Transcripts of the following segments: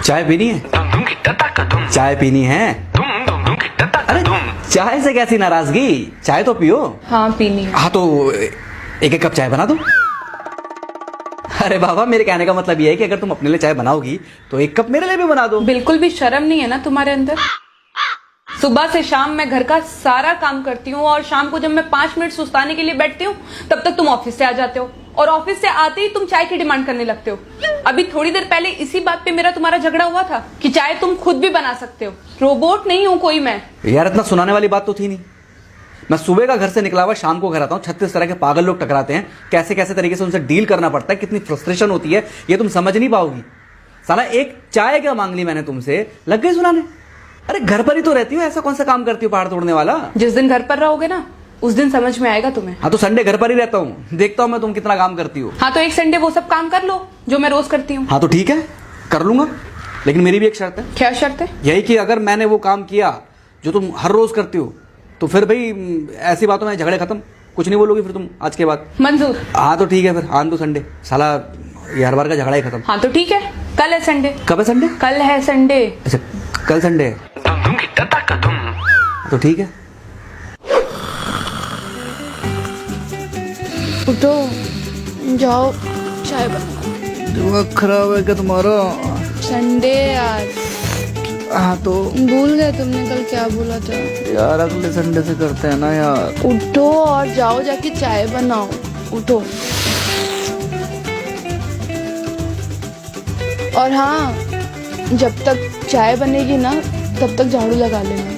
चाय पीनी है? चाय पीनी है? अरे चाय से कैसी नाराजगी, चाय तो पियो। हाँ पीनी है। हाँ तो एक एक कप चाय बना दो। अरे बाबा, मेरे कहने का मतलब ये है कि अगर तुम अपने लिए चाय बनाओगी तो एक कप मेरे लिए भी बना दो। बिल्कुल भी शर्म नहीं है ना तुम्हारे अंदर? सुबह से शाम मैं घर का सारा काम करती हूँ और शाम को जब मैं 5 मिनट सुस्ताने के लिए बैठती हूँ तब तक तुम ऑफिस से आ जाते हो और ऑफिस से आते ही तुम चाय की डिमांड करने लगते हो। अभी थोड़ी देर पहले इसी बात पे मेरा तुम्हारा झगड़ा हुआ था कि चाय तुम खुद भी बना सकते हो। रोबोट नहीं हूँ कोई मैं। यार इतना सुनाने वाली बात तो थी नहीं। मैं सुबह का घर से निकला हुआ शाम को घर आता हूँ, 36 तरह के पागल लोग टकराते हैं, कैसे कैसे तरीके से उनसे डील करना पड़ता है, कितनी फ्रस्ट्रेशन होती है ये तुम समझ नहीं पाओगी। साला एक चाय क्या मांग ली मैंने तुमसे, लग गई सुनाने। अरे घर पर ही तो रहती हो, ऐसा कौन सा काम करती हो पहाड़ तोड़ने वाला? जिस दिन घर पर रहोगे ना उस दिन समझ में आएगा तुम्हें। हाँ तो संडे घर पर ही रहता हूँ, देखता हूँ मैं तुम कितना काम करती हो। हाँ तो एक संडे वो सब काम कर लो जो मैं रोज करती हूँ। हाँ तो ठीक है, कर लूंगा, लेकिन मेरी भी एक शर्त है। क्या शर्त है? यही कि अगर मैंने वो काम किया जो तुम हर रोज करती हो तो फिर भाई ऐसी बातों में झगड़े खत्म, कुछ नहीं बोलोगी फिर तुम आज के बाद। मंजूर। हाँ तो ठीक है फिर, आन दो संडे, साला ये हर बार का झगड़ा ही खत्म। हाँ तो ठीक है, कल है संडे। कब है संडे? कल है संडे। अच्छा कल संडे है, तो ठीक है। उठो, जाओ चाय बना। दिमाग खराब है क्या तुम्हारा? संडे आज। हाँ तो भूल गए तुमने कल क्या बोला था? यार अगले संडे से करते हैं ना यार। उठो और जाओ जाके चाय बनाओ। उठो। और हाँ, जब तक चाय बनेगी ना तब तक झाड़ू लगा लेना।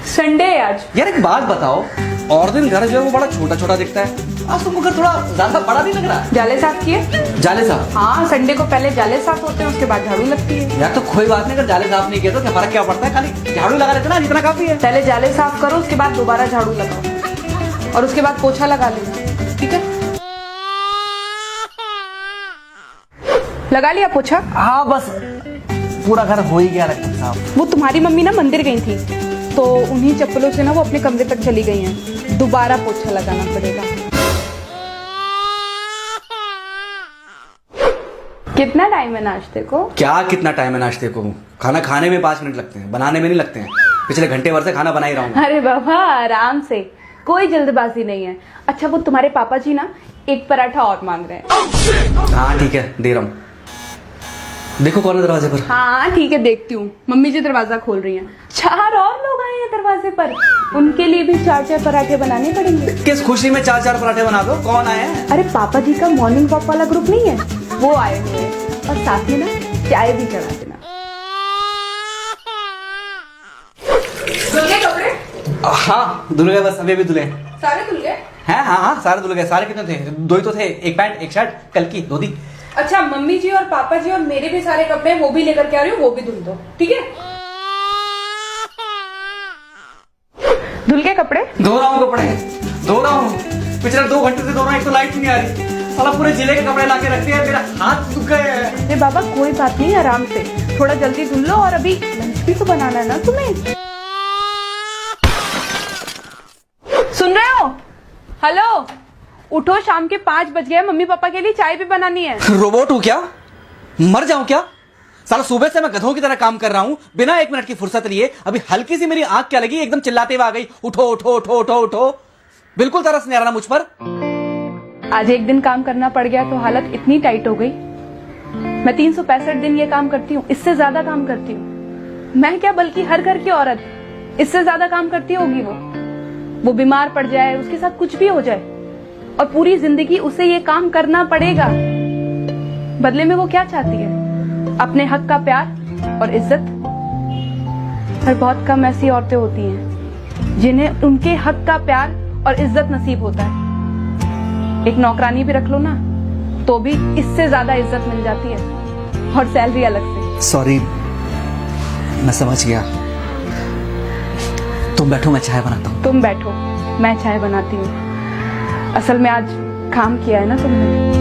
संडे है आज। यार एक बात बताओ, और दिन घर जो है वो बड़ा छोटा छोटा दिखता है, आज तुमको घर थोड़ा ज्यादा बड़ा नहीं लग रहा? जाले साफ किए? जाले साफ? हाँ, संडे को पहले जाले साफ होते हैं उसके बाद झाड़ू लगती है। यार तो कोई बात नहीं, अगर जाले साफ नहीं किया तो क्या फर्क क्या पड़ता है, खाली झाड़ू लगा लेते ना, जितना काफी है। पहले जाले साफ करो उसके बाद दोबारा झाड़ू लगाओ और उसके बाद पोछा लगा लेना, ठीक है? लगा लिया पोछा? हाँ बस पूरा घर हो ही गया लगता साफ। वो तुम्हारी मम्मी ना मंदिर गई थी तो उन्हीं चप्पलों से ना वो अपने कमरे तक चली गई हैं। दोबारा पोछा लगाना पड़ेगा। कितना टाइम है नाश्ते को? क्या कितना टाइम है नाश्ते को? खाना खाने में 5 मिनट लगते हैं, बनाने में नहीं लगते हैं। पिछले घंटे भर से खाना बना ही रहा हूँ। अरे बाबा आराम से, कोई जल्दबाजी नहीं है। अच्छा वो तुम्हारे पापा जी ना एक पराठा और मांग रहे हैं। हाँ ठीक है, दे रहा हूँ। देखो कौन है दरवाजे पर। हाँ ठीक है, देखती हूँ। मम्मी जी दरवाजा खोल रही हैं। 4 और लोग आए हैं दरवाजे पर, उनके लिए भी 4-4 पराठे बनाने पड़ेंगे। किस खुशी में 4-4 पराठे बना दो? कौन आए हैं? अरे पापा जी का मॉर्निंग वॉक वाला ग्रुप नहीं है, वो आए हुए हैं और साथ में ना चाय भी चढ़ा देना। धुल गए कपड़े? हाँ धुल गए, बस अभी भी धुले। सारे धुल गए? हैं? हाँ हाँ सारे धुल गए। सारे कितने थे? 2 ही तो थे, एक पैंट एक शर्ट, कल की धो दी। अच्छा मम्मी जी और पापा जी और मेरे भी सारे कपड़े वो भी लेकर के आ रही हूँ, वो भी धुल दो, ठीक है? धुल के कपड़े? धो रहा हूँ कपड़े, धो रहा हूँ। पिछले 2 घंटे से धो रहा हूँ, एक तो लाइट नहीं आ रही। साला पूरे जिले के कपड़े लाके रखते हैं, मेरा हाथ दुख गए हैं। अरे बाबा कोई बात नहीं, आराम से, थोड़ा जल्दी धुल लो और अभी लंच भी तो बनाना है ना तुम्हें। सुन रहे हो? हेलो, उठो, शाम के 5 बज गए, मम्मी पापा के लिए चाय भी बनानी है। रोबोट हूँ क्या? मर जाऊं क्या? साला सुबह से मैं गधों की तरह काम कर रहा हूँ, बिना 1 मिनट की फुर्सत लिए। अभी हल्की सी मेरी आंख क्या लगी, एकदम चिल्लाते हुए आ गई, उठो उठो उठो उठो उठो। बिल्कुल तरस नहीं आ रहा मुझ पर। आज एक दिन काम करना पड़ गया तो हालत इतनी टाइट हो गई। मैं 365 दिन ये काम करती हूँ, इससे ज्यादा काम करती हूँ। मैं क्या बल्कि हर घर की औरत इससे ज्यादा काम करती होगी। वो बीमार पड़ जाए, उसके साथ कुछ भी हो जाए और पूरी जिंदगी उसे ये काम करना पड़ेगा। बदले में वो क्या चाहती है? अपने हक का प्यार और इज्जत। पर बहुत कम ऐसी औरतें होती हैं जिन्हें उनके हक का प्यार और इज्जत नसीब होता है। एक नौकरानी भी रख लो ना तो भी इससे ज्यादा इज्जत मिल जाती है और सैलरी अलग से। सॉरी, मैं समझ गया। तुम बैठो, मैं चाय बनाता हूँ। तुम बैठो, मैं चाय बनाती हूँ। असल में आज काम किया है ना तुमने।